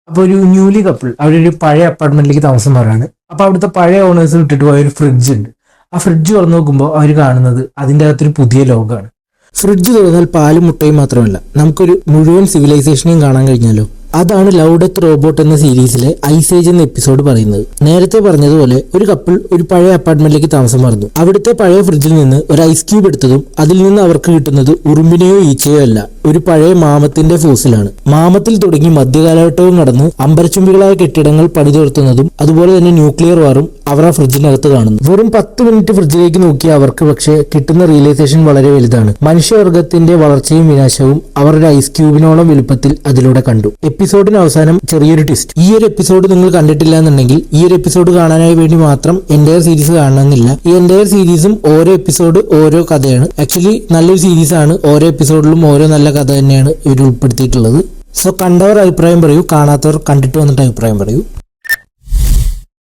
അപ്പോൾ ഒരു newly couple അവരൊരു പഴയ അപ്പാർട്ട്മെന്റിലേക്ക് താമസം മാറാണ്. അപ്പോൾ അവിടുത്തെ പഴയ ഓണേഴ്സ് വിട്ടിട്ട് പോയ ഒരു ഫ്രിഡ്ജ് ഉണ്ട്. ആ ഫ്രിഡ്ജ് തുറന്നു നോക്കുമ്പോൾ അവർ കാണുന്നത് അതിൻ്റെ അകത്തൊരു പുതിയ ലോകമാണ്. ഫ്രിഡ്ജ് തുറന്നാൽ പാലും മുട്ടയും മാത്രമല്ല, നമുക്കൊരു മുഴുവൻ സിവിലൈസേഷനെയും കാണാൻ കഴിഞ്ഞാലോ. അതാണ് ലവ് ഡെത്ത് റോബോട്ട് എന്ന സീരീസിലെ ഐസ് ഏജ് എന്ന എപ്പിസോഡ് പറയുന്നത്. നേരത്തെ പറഞ്ഞതുപോലെ ഒരു കപ്പിൾ ഒരു പഴയ അപ്പാർട്ട്മെന്റിലേക്ക് താമസം മാറുന്നു. അവിടുത്തെ പഴയ ഫ്രിഡ്ജിൽ നിന്ന് ഒരു ഐസ് ക്യൂബ് എടുത്തതും അതിൽ നിന്ന് അവർക്ക് കിട്ടുന്നത് ഉറുമ്പിനെയോ ഈച്ചയോ അല്ല, ഒരു പഴയ മാമത്തിന്റെ ഫോസിലാണ്. മാമത്തിൽ തുടങ്ങി മധ്യകാലഘട്ടവും കടന്ന് അമ്പരച്ചുംബികളായ കെട്ടിടങ്ങൾ പണിതുയർത്തുന്നതും അതുപോലെ തന്നെ ന്യൂക്ലിയർ വാറും അവർ ആ ഫ്രിഡ്ജിനകത്ത് കാണുന്നു. വെറും 10 മിനിറ്റ് ഫ്രിഡ്ജിലേക്ക് നോക്കിയ അവർക്ക് പക്ഷേ കിട്ടുന്ന റിയലൈസേഷൻ വളരെ വലുതാണ്. മനുഷ്യവർഗത്തിന്റെ വളർച്ചയും വിനാശവും അവർ ഒരു ഐസ് ക്യൂബിനോളം വലുപ്പത്തിൽ അതിലൂടെ കണ്ടു. എപ്പിസോഡിന് അവസാനം ചെറിയൊരു ട്വിസ്റ്റ്. ഈ ഒരു എപ്പിസോഡ് നിങ്ങൾ കണ്ടിട്ടില്ല എന്നുണ്ടെങ്കിൽ ഈ ഒരു എപ്പിസോഡ് കാണാനായി വേണ്ടി മാത്രം എൻ്റയർ സീരീസ് കാണണമെന്നില്ല. ഈ എൻ്റയർ സീരീസും ഓരോ എപ്പിസോഡ് ഓരോ കഥയാണ്. ആക്ച്വലി നല്ലൊരു സീരീസ് ആണ്. ഓരോ എപ്പിസോഡിലും ഓരോ നല്ല കഥ തന്നെയാണ് ഇവർ ഉൾപ്പെടുത്തിയിട്ടുള്ളത്. സോ കണ്ടവർ അഭിപ്രായം പറയൂ, കാണാത്തവർ കണ്ടിട്ട് വന്നിട്ട് അഭിപ്രായം പറയൂ.